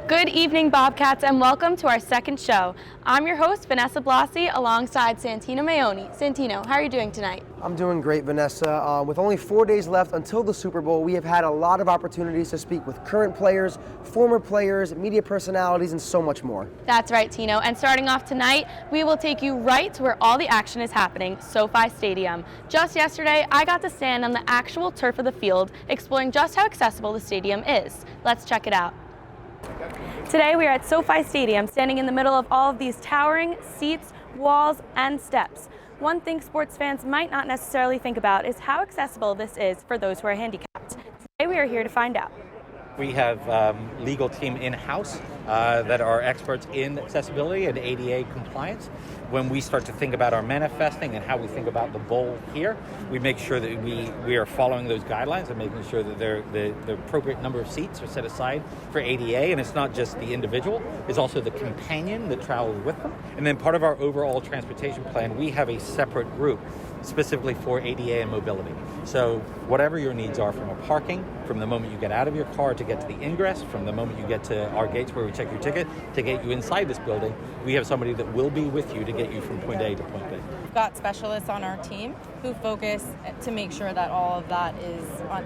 Good evening, Bobcats, and welcome to our second show. I'm your host, Vanessa Blasi, alongside Santino Maoni. Santino, how are you doing tonight? I'm doing great, Vanessa. With only 4 days left until the Super Bowl, we have had a lot of opportunities to speak with current players, former players, media personalities, and so much more. That's right, Tino. And starting off tonight, we will take you right to where all the action is happening, SoFi Stadium. Just yesterday, I got to stand on the actual turf of the field, exploring just how accessible the stadium is. Let's check it out. Today we are at SoFi Stadium, standing in the middle of all of these towering seats, walls, and steps. One thing sports fans might not necessarily think about is how accessible this is for those who are handicapped. Today we are here to find out. We have legal team in-house that are experts in accessibility and ADA compliance. When we start to think about our manifesting and how we think about the bowl here, we make sure that we are following those guidelines and making sure that the appropriate number of seats are set aside for ADA, and it's not just the individual, it's also the companion that travels with them. And then part of our overall transportation plan, we have a separate group specifically for ADA and mobility. So whatever your needs are, from a parking, from the moment you get out of your car to get to the ingress, from the moment you get to our gates where we check your ticket to get you inside this building, we have somebody that will be with you to get you from point A to point B. We've got specialists on our team who focus to make sure that all of that is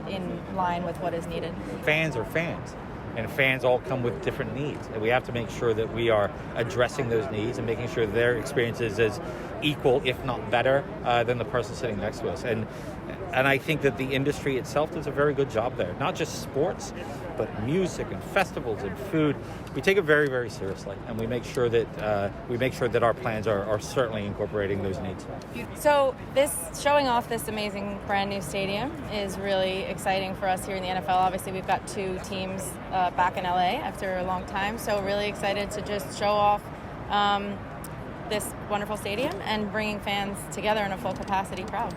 in line with what is needed. Fans are fans. And fans all come with different needs, and we have to make sure that we are addressing those needs and making sure their experience is as equal, if not better, than the person sitting next to us. And I think that the industry itself does a very good job there. Not just sports, but music and festivals and food. We take it very, very seriously, and we make sure that our plans are certainly incorporating those needs. So showing off this amazing brand new stadium is really exciting for us here in the NFL. Obviously, we've got two teams back in LA after a long time, so really excited to just show off this wonderful stadium and bringing fans together in a full capacity crowd.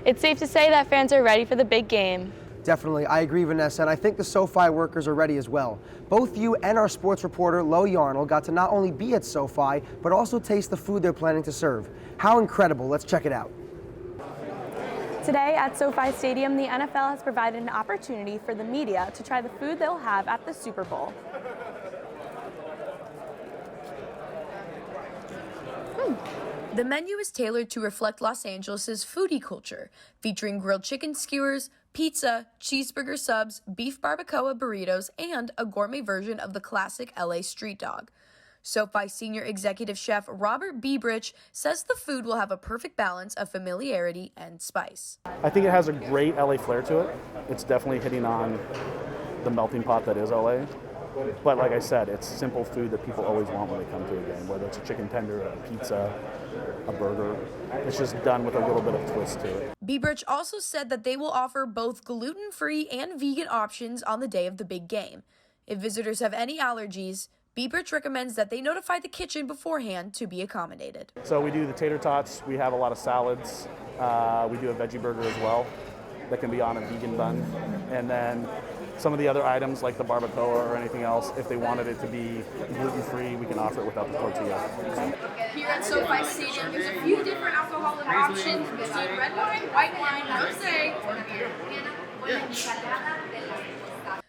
It's safe to say that fans are ready for the big game. Definitely, I agree, Vanessa, and I think the SoFi workers are ready as well. Both you and our sports reporter, Lo Yarnell, got to not only be at SoFi, but also taste the food they're planning to serve. How incredible, let's check it out. Today at SoFi Stadium, the NFL has provided an opportunity for the media to try the food they'll have at the Super Bowl. The menu is tailored to reflect Los Angeles' foodie culture, featuring grilled chicken skewers, pizza, cheeseburger subs, beef barbacoa burritos, and a gourmet version of the classic LA street dog. SoFi Senior Executive Chef Robert Biebrich says the food will have a perfect balance of familiarity and spice. I think it has a great LA flair to it. It's definitely hitting on the melting pot that is LA. But like I said, it's simple food that people always want when they come to a game, whether it's a chicken tender, a pizza, a burger. It's just done with a little bit of twist to it. Biebrich also said that they will offer both gluten-free and vegan options on the day of the big game. If visitors have any allergies, Biebrich recommends that they notify the kitchen beforehand to be accommodated. So we do the tater tots, we have a lot of salads, we do a veggie burger as well that can be on a vegan bun. And then some of the other items like the barbacoa or anything else, if they wanted it to be gluten-free, we can offer it without the tortilla. Here at SoFi Stadium, there's a few different alcoholic options between red wine, white wine, rosé, or beer.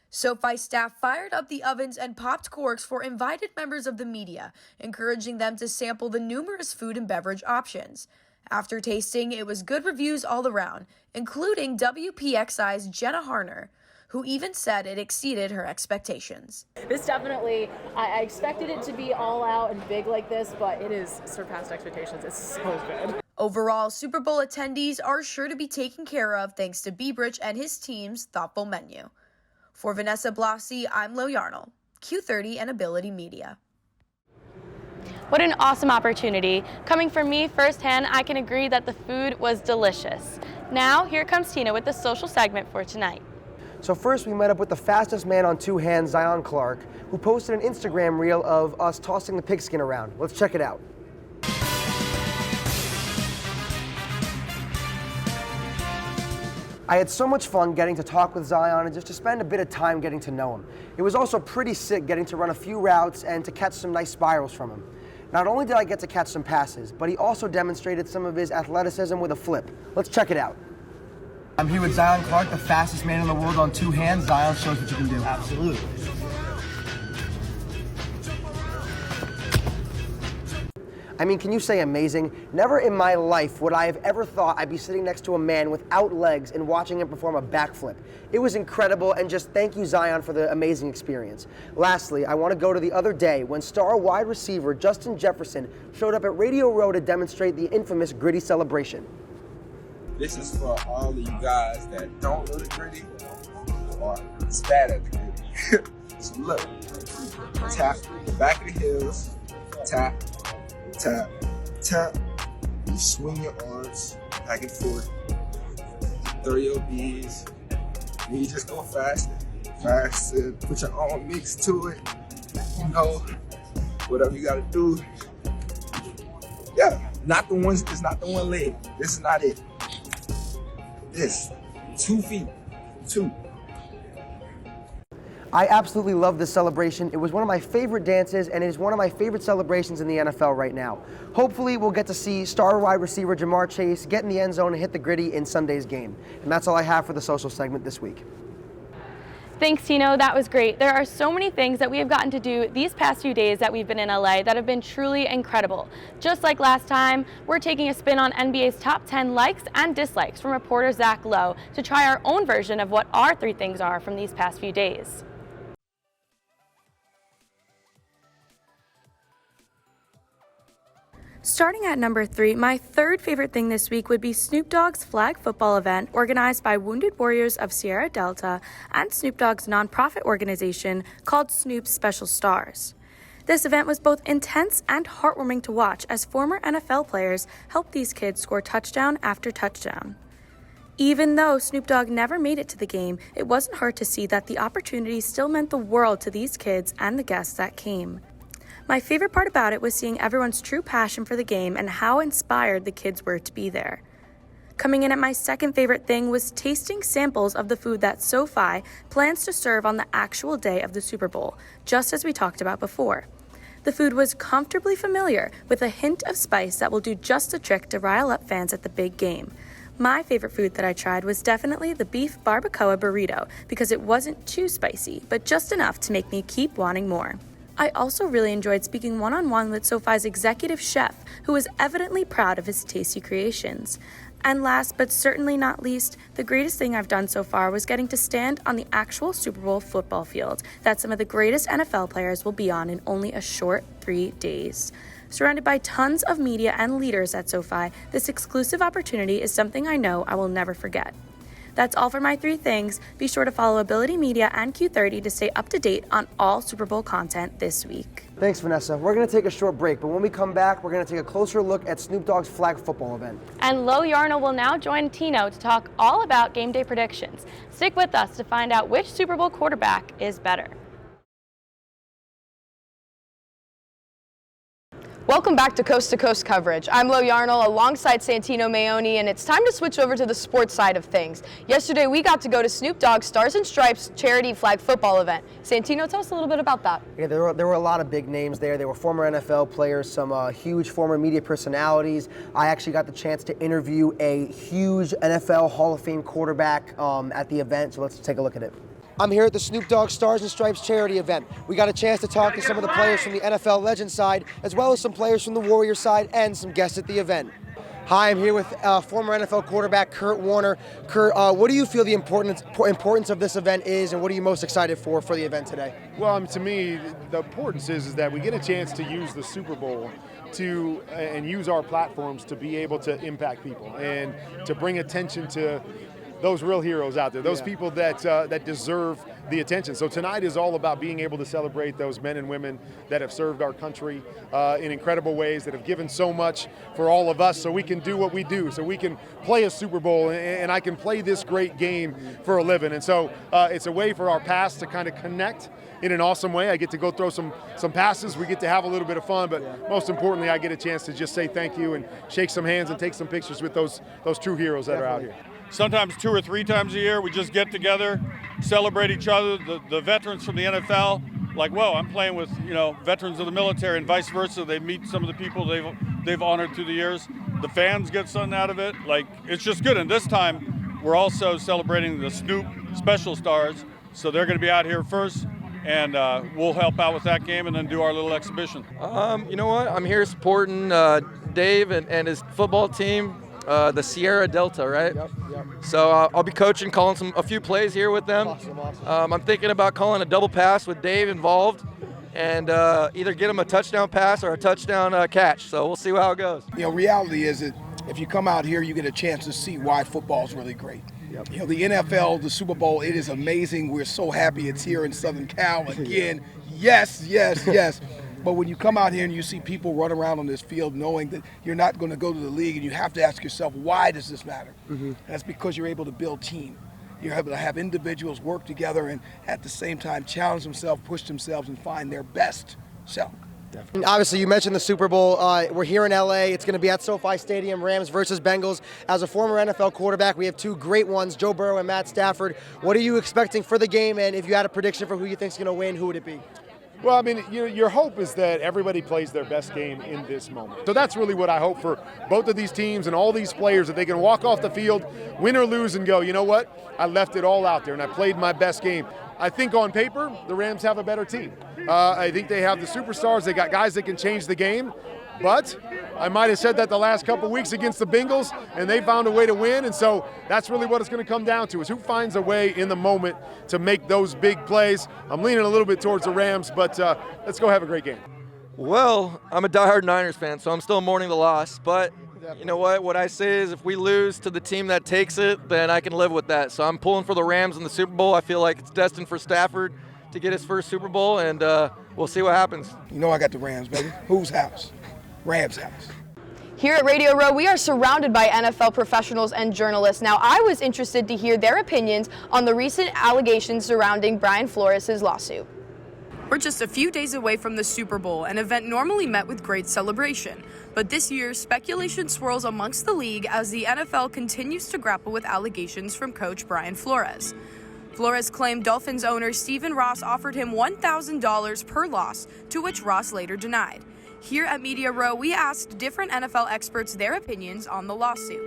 SoFi staff fired up the ovens and popped corks for invited members of the media, encouraging them to sample the numerous food and beverage options. After tasting, it was good reviews all around, including WPXI's Jenna Harner, who even said it exceeded her expectations. This definitely, I expected it to be all out and big like this, but it has surpassed expectations. It's so good. Overall, Super Bowl attendees are sure to be taken care of thanks to Biebrich and his team's thoughtful menu. For Vanessa Blasi, I'm Lo Yarnell, Q30 and Ability Media. What an awesome opportunity. Coming from me firsthand, I can agree that the food was delicious. Now, here comes Tina with the social segment for tonight. So first, we met up with the fastest man on two hands, Zion Clark, who posted an Instagram reel of us tossing the pigskin around. Let's check it out. I had so much fun getting to talk with Zion and just to spend a bit of time getting to know him. It was also pretty sick getting to run a few routes and to catch some nice spirals from him. Not only did I get to catch some passes, but he also demonstrated some of his athleticism with a flip. Let's check it out. I'm here with Zion Clark, the fastest man in the world on two hands. Zion, show us what you can do. Absolutely. I mean, can you say amazing? Never in my life would I have ever thought I'd be sitting next to a man without legs and watching him perform a backflip. It was incredible, and just thank you, Zion, for the amazing experience. Lastly, I want to go to the other day when star wide receiver Justin Jefferson showed up at Radio Row to demonstrate the infamous Gritty celebration. This is for all of you guys that don't know the Gritty or is bad at the Gritty. So look, tap the back of the heels, tap, tap, tap. You swing your arms back and forth, throw your B's, and you just go faster, faster. Put your own mix to it. You know, whatever you gotta do. Yeah, not the ones. It's not the one leg. This is not it. This 2 feet, 2. I absolutely love this celebration. It was one of my favorite dances, and it is one of my favorite celebrations in the NFL right now. Hopefully, we'll get to see star wide receiver Jamar Chase get in the end zone and hit the Gritty in Sunday's game. And that's all I have for the social segment this week. Thanks, Tino. That was great. There are so many things that we have gotten to do these past few days that we've been in LA that have been truly incredible. Just like last time, we're taking a spin on NBA's top 10 likes and dislikes from reporter Zach Lowe to try our own version of what our 3 things are from these past few days. Starting at number 3, my third favorite thing this week would be Snoop Dogg's flag football event organized by Wounded Warriors of Sierra Delta and Snoop Dogg's nonprofit organization called Snoop's Special Stars. This event was both intense and heartwarming to watch as former NFL players helped these kids score touchdown after touchdown. Even though Snoop Dogg never made it to the game, it wasn't hard to see that the opportunity still meant the world to these kids and the guests that came. My favorite part about it was seeing everyone's true passion for the game and how inspired the kids were to be there. Coming in at my second favorite thing was tasting samples of the food that SoFi plans to serve on the actual day of the Super Bowl, just as we talked about before. The food was comfortably familiar, with a hint of spice that will do just the trick to rile up fans at the big game. My favorite food that I tried was definitely the beef barbacoa burrito because it wasn't too spicy, but just enough to make me keep wanting more. I also really enjoyed speaking one-on-one with SoFi's executive chef, who was evidently proud of his tasty creations. And last but certainly not least, the greatest thing I've done so far was getting to stand on the actual Super Bowl football field that some of the greatest NFL players will be on in only a short 3 days. Surrounded by tons of media and leaders at SoFi, this exclusive opportunity is something I know I will never forget. That's all for my 3 things. Be sure to follow Ability Media and Q30 to stay up to date on all Super Bowl content this week. Thanks, Vanessa. We're going to take a short break, but when we come back, we're going to take a closer look at Snoop Dogg's flag football event. And Lo Yarnell will now join Tino to talk all about game day predictions. Stick with us to find out which Super Bowl quarterback is better. Welcome back to Coast coverage. I'm Lo Yarnell alongside Santino Maoni, and it's time to switch over to the sports side of things. Yesterday, we got to go to Snoop Dogg's Stars and Stripes charity flag football event. Santino, tell us a little bit about that. Yeah, there were a lot of big names there. There were former NFL players, some huge former media personalities. I actually got the chance to interview a huge NFL Hall of Fame quarterback at the event, so let's take a look at it. I'm here at the Snoop Dogg Stars and Stripes charity event. We got a chance to talk to some of the players from the NFL Legends side, as well as some players from the Warriors side and some guests at the event. Hi, I'm here with former NFL quarterback Kurt Warner. Kurt, what do you feel the importance of this event is, and what are you most excited for the event today? Well, to me, the importance is that we get a chance to use the Super Bowl and use our platforms to be able to impact people and to bring attention to those real heroes out there, those people that deserve the attention. So tonight is all about being able to celebrate those men and women that have served our country in incredible ways, that have given so much for all of us so we can do what we do, so we can play a Super Bowl and I can play this great game for a living. And so it's a way for our past to kind of connect in an awesome way. I get to go throw some passes. We get to have a little bit of fun, but most importantly, I get a chance to just say thank you and shake some hands and take some pictures with those true heroes that are out here. Sometimes 2 or 3 times a year, we just get together, celebrate each other, the veterans from the NFL. Like, whoa, I'm playing with, veterans of the military and vice versa. They meet some of the people they've honored through the years. The fans get something out of it. Like, it's just good. And this time, we're also celebrating the Snoop Special Stars. So they're going to be out here first. and we'll help out with that game and then do our little exhibition. You know what? I'm here supporting Dave and his football team, the Sierra Delta, right? Yep. So I'll be coaching, calling a few plays here with them. Awesome. I'm thinking about calling a double pass with Dave involved, and either get him a touchdown pass or a touchdown catch. So we'll see how it goes. Reality is that if you come out here, you get a chance to see why football is really great. The NFL, the Super Bowl, it is amazing. We're so happy it's here in Southern Cal again. Yes. But when you come out here and you see people run around on this field knowing that you're not going to go to the league, and you have to ask yourself, why does this matter? That's because you're able to build team. You're able to have individuals work together and at the same time challenge themselves, push themselves, and find their best self. And obviously, you mentioned the Super Bowl. We're here in LA. It's going to be at SoFi Stadium, Rams versus Bengals. As a former NFL quarterback, we have two great ones, Joe Burrow and Matt Stafford. What are you expecting for the game? And if you had a prediction for who you think is going to win, who would it be? Well, I mean, your hope is that everybody plays their best game in this moment. So that's really what I hope for both of these teams and all these players, that they can walk off the field, win or lose, and go, you know what? I left it all out there, and I played my best game. I think on paper, the Rams have a better team. I think they have the superstars. They got guys that can change the game. But I might have said that the last couple of weeks against the Bengals, and they found a way to win. And so that's really what it's going to come down to, is who finds a way in the moment to make those big plays. I'm leaning a little bit towards the Rams, but let's go have a great game. Well, I'm a diehard Niners fan, so I'm still mourning the loss. But you know what? What I say is if we lose to the team that takes it, then I can live with that. So I'm pulling for the Rams in the Super Bowl. I feel like it's destined for Stafford to get his first Super Bowl, and we'll see what happens. You know I got the Rams, baby. Whose house? Rams house. Here at Radio Row, we are surrounded by NFL professionals and journalists. Now, I was interested to hear their opinions on the recent allegations surrounding Brian Flores' lawsuit. We're just a few days away from the Super Bowl, an event normally met with great celebration. But this year, speculation swirls amongst the league as the NFL continues to grapple with allegations from coach Brian Flores. Flores claimed Dolphins owner Stephen Ross offered him $1,000 per loss, to which Ross later denied. Here at Media Row, we asked different NFL experts their opinions on the lawsuit.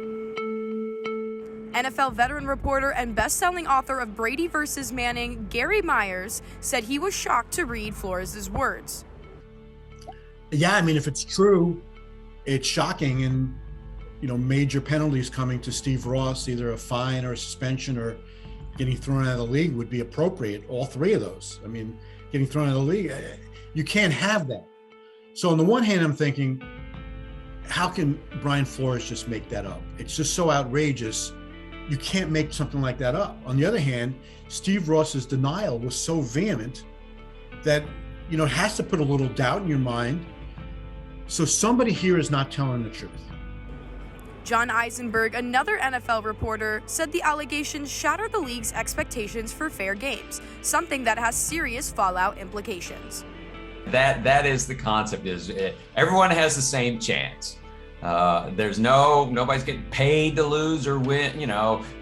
NFL veteran reporter and best-selling author of Brady vs. Manning, Gary Myers, said he was shocked to read Flores' words. Yeah, I mean, if it's true, it's shocking, and major penalties coming to Steve Ross, either a fine or a suspension or getting thrown out of the league would be appropriate. All three of those. I mean, getting thrown out of the league, you can't have that. So on the one hand, I'm thinking, how can Brian Flores just make that up? It's just so outrageous. You can't make something like that up. On the other hand, Steve Ross's denial was so vehement that, it has to put a little doubt in your mind. So somebody here is not telling the truth. John Eisenberg, another NFL reporter, said the allegations shatter the league's expectations for fair games, something that has serious fallout implications. That is the concept, is everyone has the same chance. There's nobody's getting paid to lose or win,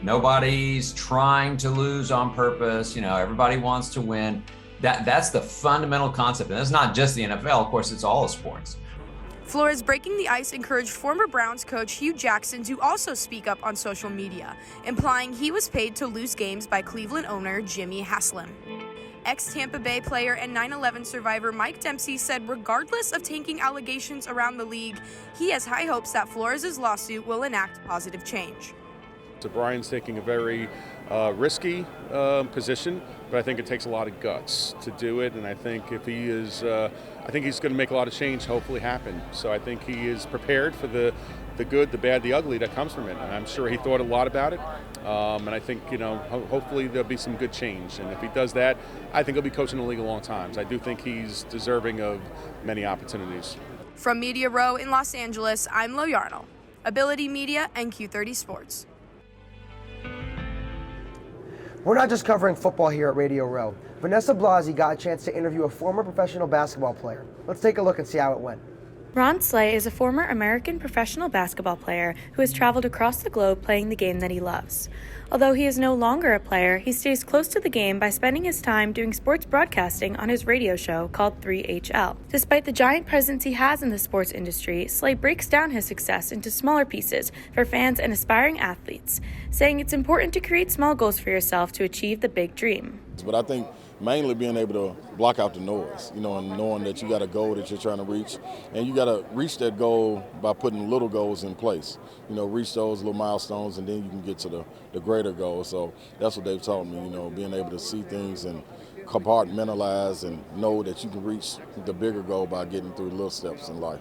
nobody's trying to lose on purpose, everybody wants to win. That's the fundamental concept. And it's not just the NFL, of course, it's all of sports. Flores breaking the ice encouraged former Browns coach Hugh Jackson to also speak up on social media, implying he was paid to lose games by Cleveland owner Jimmy Haslam. Ex-Tampa Bay player and 9/11 survivor Mike Dempsey said regardless of taking allegations around the league, he has high hopes that Flores' lawsuit will enact positive change. So Brian's taking a very risky position, but I think it takes a lot of guts to do it, and I think if he is, I think he's going to make a lot of change hopefully happen. So I think he is prepared for the good, the bad, the ugly that comes from it, and I'm sure he thought a lot about it. And I think, hopefully there'll be some good change. And if he does that, I think he'll be coaching the league a long time. So I do think he's deserving of many opportunities. From Media Row in Los Angeles, I'm Lo Yarnell, Ability Media and Q30 Sports. We're not just covering football here at Radio Row. Vanessa Blasi got a chance to interview a former professional basketball player. Let's take a look and see how it went. Ron Slay is a former American professional basketball player who has traveled across the globe playing the game that he loves. Although he is no longer a player, he stays close to the game by spending his time doing sports broadcasting on his radio show called 3HL. Despite the giant presence he has in the sports industry, Slay breaks down his success into smaller pieces for fans and aspiring athletes, saying it's important to create small goals for yourself to achieve the big dream. But I think mainly being able to block out the noise, and knowing that you got a goal that you're trying to reach, and you got to reach that goal by putting little goals in place. Reach those little milestones, and then you can get to the greater goal. So that's what they've taught me, being able to see things and compartmentalize and know that you can reach the bigger goal by getting through little steps in life.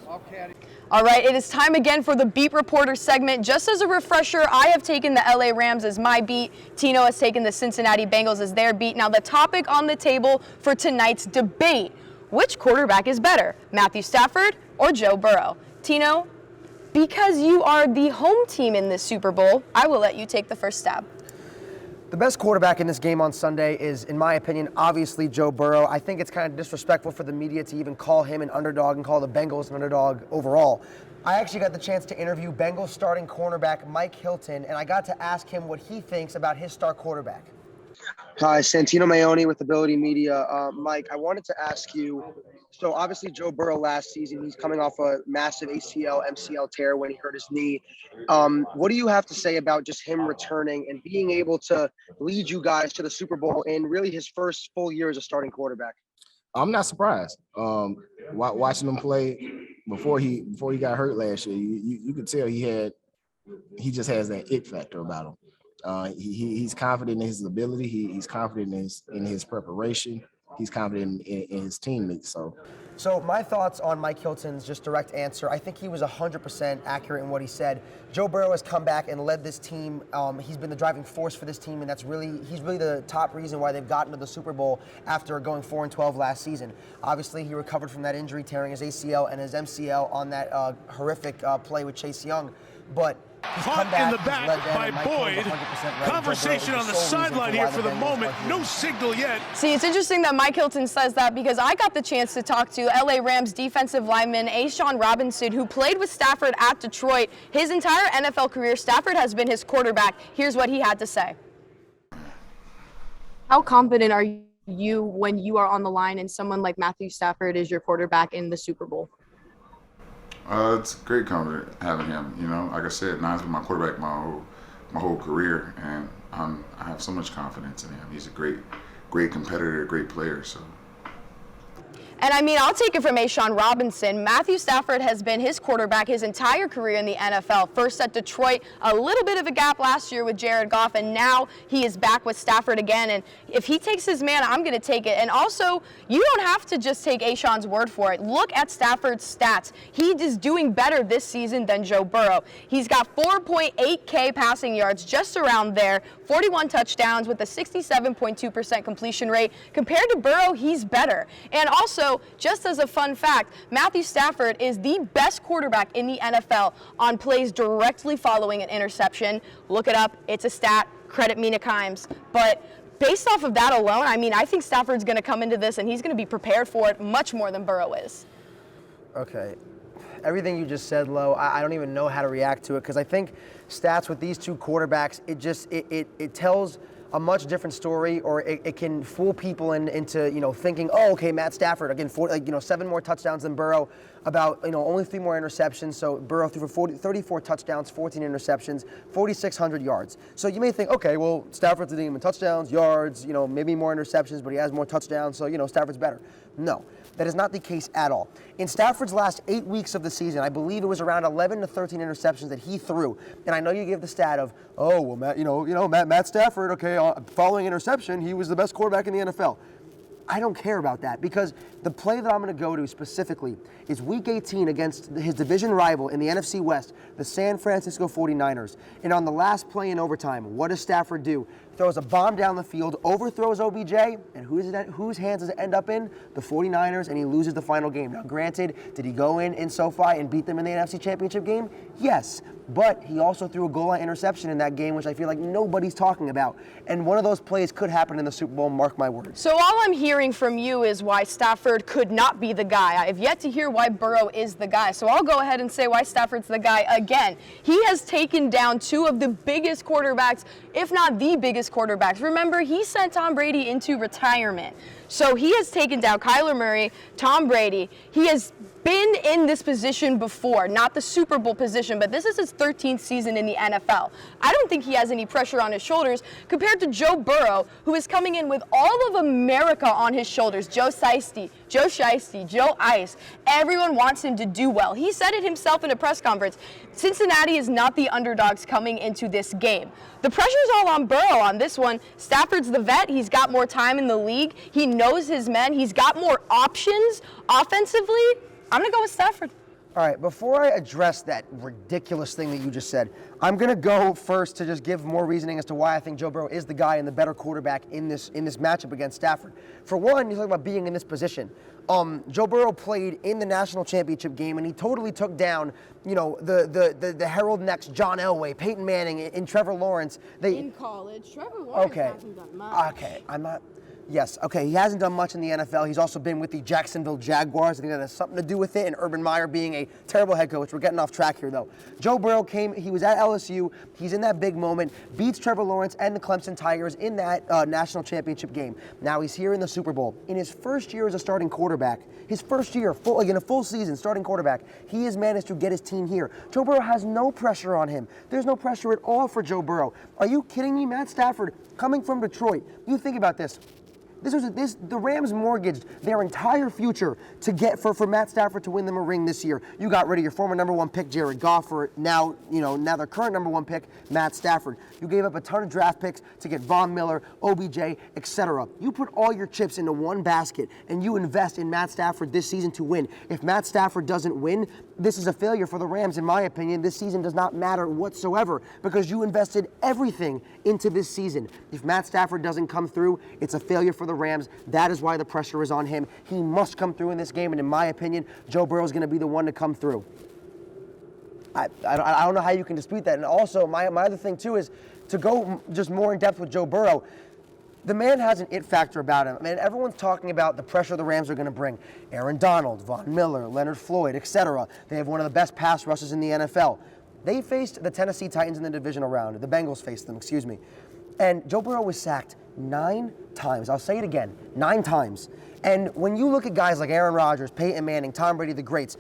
All right, it is time again for the Beat Reporter segment. Just as a refresher, I have taken the LA Rams as my beat. Tino has taken the Cincinnati Bengals as their beat. Now the topic on the table for tonight's debate, which quarterback is better, Matthew Stafford or Joe Burrow? Tino, because you are the home team in this Super Bowl, I will let you take the first stab. The best quarterback in this game on Sunday is, in my opinion, obviously Joe Burrow. I think it's kind of disrespectful for the media to even call him an underdog and call the Bengals an underdog overall. I actually got the chance to interview Bengals starting cornerback Mike Hilton, and I got to ask him what he thinks about his star quarterback. Hi, Santino Maoni with Ability Media. Mike, I wanted to ask you, so obviously Joe Burrow last season, he's coming off a massive ACL, MCL tear when he hurt his knee. What do you have to say about just him returning and being able to lead you guys to the Super Bowl in really his first full year as a starting quarterback? I'm not surprised. Watching him play before he got hurt last year, you could tell he just has that it factor about him. He's confident in his ability. He's confident in his preparation. He's confident in his teammates. So my thoughts on Mike Hilton's just direct answer, I think he was 100% accurate in what he said. Joe Burrow has come back and led this team. He's been the driving force for this team, and he's really the top reason why they've gotten to the Super Bowl after going 4-12 last season. Obviously, he recovered from that injury, tearing his ACL and his MCL on that horrific play with Chase Young. But he's come back, in the back by Boyd. Conversation on the sideline here for the moment. No signal yet. See, it's interesting that Mike Hilton says that because I got the chance to talk to LA Rams defensive lineman A'Shawn Robinson, who played with Stafford at Detroit. His entire NFL career, Stafford has been his quarterback. Here's what he had to say. How confident are you when you are on the line and someone like Matthew Stafford is your quarterback in the Super Bowl? It's great confidence having him. Like I said, Nine's been my quarterback my whole career, and I have so much confidence in him. He's a great competitor, great player. So. And I mean, I'll take it from A'Shawn Robinson. Matthew Stafford has been his quarterback his entire career in the NFL. First at Detroit, a little bit of a gap last year with Jared Goff, and now he is back with Stafford again. And if he takes his man, I'm going to take it. And also, you don't have to just take A'Shawn's word for it. Look at Stafford's stats. He is doing better this season than Joe Burrow. He's got 4.8K passing yards, just around there, 41 touchdowns with a 67.2% completion rate. Compared to Burrow, he's better. And also, just as a fun fact, Matthew Stafford is the best quarterback in the NFL on plays directly following an interception. Look it up. It's a stat. Credit Mina Kimes. But based off of that alone, I mean, I think Stafford's going to come into this and he's going to be prepared for it much more than Burrow is. Okay. Everything you just said, Lo, I don't even know how to react to it because I think stats with these two quarterbacks, it tells a much different story, or it can fool people into thinking, oh, okay, Matt Stafford again, 7 more touchdowns than Burrow, about only 3 more interceptions. So Burrow threw for 34 touchdowns, 14 interceptions, 4,600 yards. So you may think, okay, well, Stafford's leading him in touchdowns, yards, maybe more interceptions, but he has more touchdowns, so Stafford's better. No. That is not the case at all. In Stafford's last 8 weeks of the season, I believe it was around 11 to 13 interceptions that he threw. And I know you give the stat of, oh, well, Matt Stafford, okay, following interception, he was the best quarterback in the NFL. I don't care about that because the play that I'm going to go to specifically is Week 18 against his division rival in the NFC West, the San Francisco 49ers. And on the last play in overtime, what does Stafford do? Throws a bomb down the field, overthrows OBJ, and whose hands does it end up in? The 49ers, and he loses the final game. Now, granted, did he go in SoFi and beat them in the NFC Championship game? Yes, but he also threw a goal line interception in that game, which I feel like nobody's talking about. And one of those plays could happen in the Super Bowl, mark my words. So all I'm hearing from you is why Stafford could not be the guy. I have yet to hear why Burrow is the guy. So I'll go ahead and say why Stafford's the guy again. He has taken down 2 of the biggest quarterbacks, if not the biggest quarterbacks. Remember, he sent Tom Brady into retirement. So he has taken down Kyler Murray, Tom Brady. He has been in this position before, not the Super Bowl position, but this is his 13th season in the NFL. I don't think he has any pressure on his shoulders compared to Joe Burrow, who is coming in with all of America on his shoulders. Joe Shiesty, Joe Ice. Everyone wants him to do well. He said it himself in a press conference. Cincinnati is not the underdogs coming into this game. The pressure's all on Burrow on this one. Stafford's the vet. He's got more time in the league. He knows his men. He's got more options offensively. I'm going to go with Stafford. All right, before I address that ridiculous thing that you just said, I'm going to go first to just give more reasoning as to why I think Joe Burrow is the guy and the better quarterback in this matchup against Stafford. For one, you're talking about being in this position. Joe Burrow played in the national championship game, and he totally took down, the Herald next John Elway, Peyton Manning, and Trevor Lawrence. In college, Trevor Lawrence hasn't done much. Okay, I'm not. Yes, okay, he hasn't done much in the NFL. He's also been with the Jacksonville Jaguars. I think that has something to do with it, and Urban Meyer being a terrible head coach. We're getting off track here, though. Joe Burrow he was at LSU. He's in that big moment, beats Trevor Lawrence and the Clemson Tigers in that national championship game. Now he's here in the Super Bowl. In his first year as a starting quarterback, his first year, in a full season, starting quarterback, he has managed to get his team here. Joe Burrow has no pressure on him. There's no pressure at all for Joe Burrow. Are you kidding me? Matt Stafford, coming from Detroit. You think about this. The Rams mortgaged their entire future to get for Matt Stafford to win them a ring this year. You got rid of your former number one pick, Jared Goff, for now their current number one pick, Matt Stafford. You gave up a ton of draft picks to get Von Miller, OBJ, etc. You put all your chips into one basket and you invest in Matt Stafford this season to win. If Matt Stafford doesn't win, this is a failure for the Rams, in my opinion. This season does not matter whatsoever because you invested everything into this season. If Matt Stafford doesn't come through, it's a failure for the Rams. That is why the pressure is on him. He must come through in this game, and in my opinion, Joe Burrow is going to be the one to come through. I don't know how you can dispute that. And also, my other thing, too, is to go just more in depth with Joe Burrow. The man has an it factor about him. I mean, everyone's talking about the pressure the Rams are going to bring. Aaron Donald, Von Miller, Leonard Floyd, etc. They have one of the best pass rushes in the NFL. They faced the Tennessee Titans in the divisional round. The Bengals faced them, And Joe Burrow was sacked 9 times. I'll say it again, 9 times. And when you look at guys like Aaron Rodgers, Peyton Manning, Tom Brady, the greats,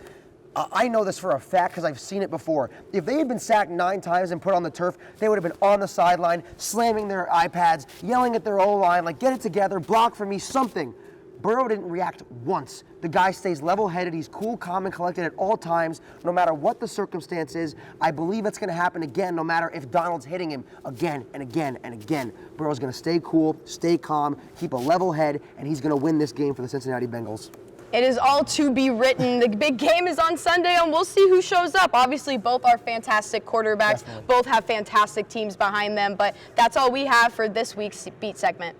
I know this for a fact because I've seen it before. If they had been sacked 9 times and put on the turf, they would have been on the sideline, slamming their iPads, yelling at their O-line, like, get it together, block for me, something. Burrow didn't react once. The guy stays level-headed. He's cool, calm, and collected at all times, no matter what the circumstance is. I believe it's going to happen again, no matter if Donald's hitting him again and again and again. Burrow's going to stay cool, stay calm, keep a level head, and he's going to win this game for the Cincinnati Bengals. It is all to be written. The big game is on Sunday, and we'll see who shows up. Obviously, both are fantastic quarterbacks. Definitely. Both have fantastic teams behind them, but that's all we have for this week's Beat segment.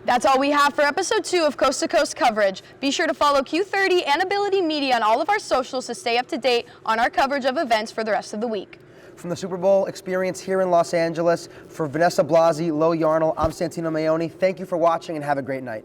That's all we have for episode 2 of Coast to Coast coverage. Be sure to follow Q30 and Ability Media on all of our socials to stay up to date on our coverage of events for the rest of the week. From the Super Bowl experience here in Los Angeles, for Vanessa Blasi, Lo Yarnell, I'm Santino Maoni. Thank you for watching and have a great night.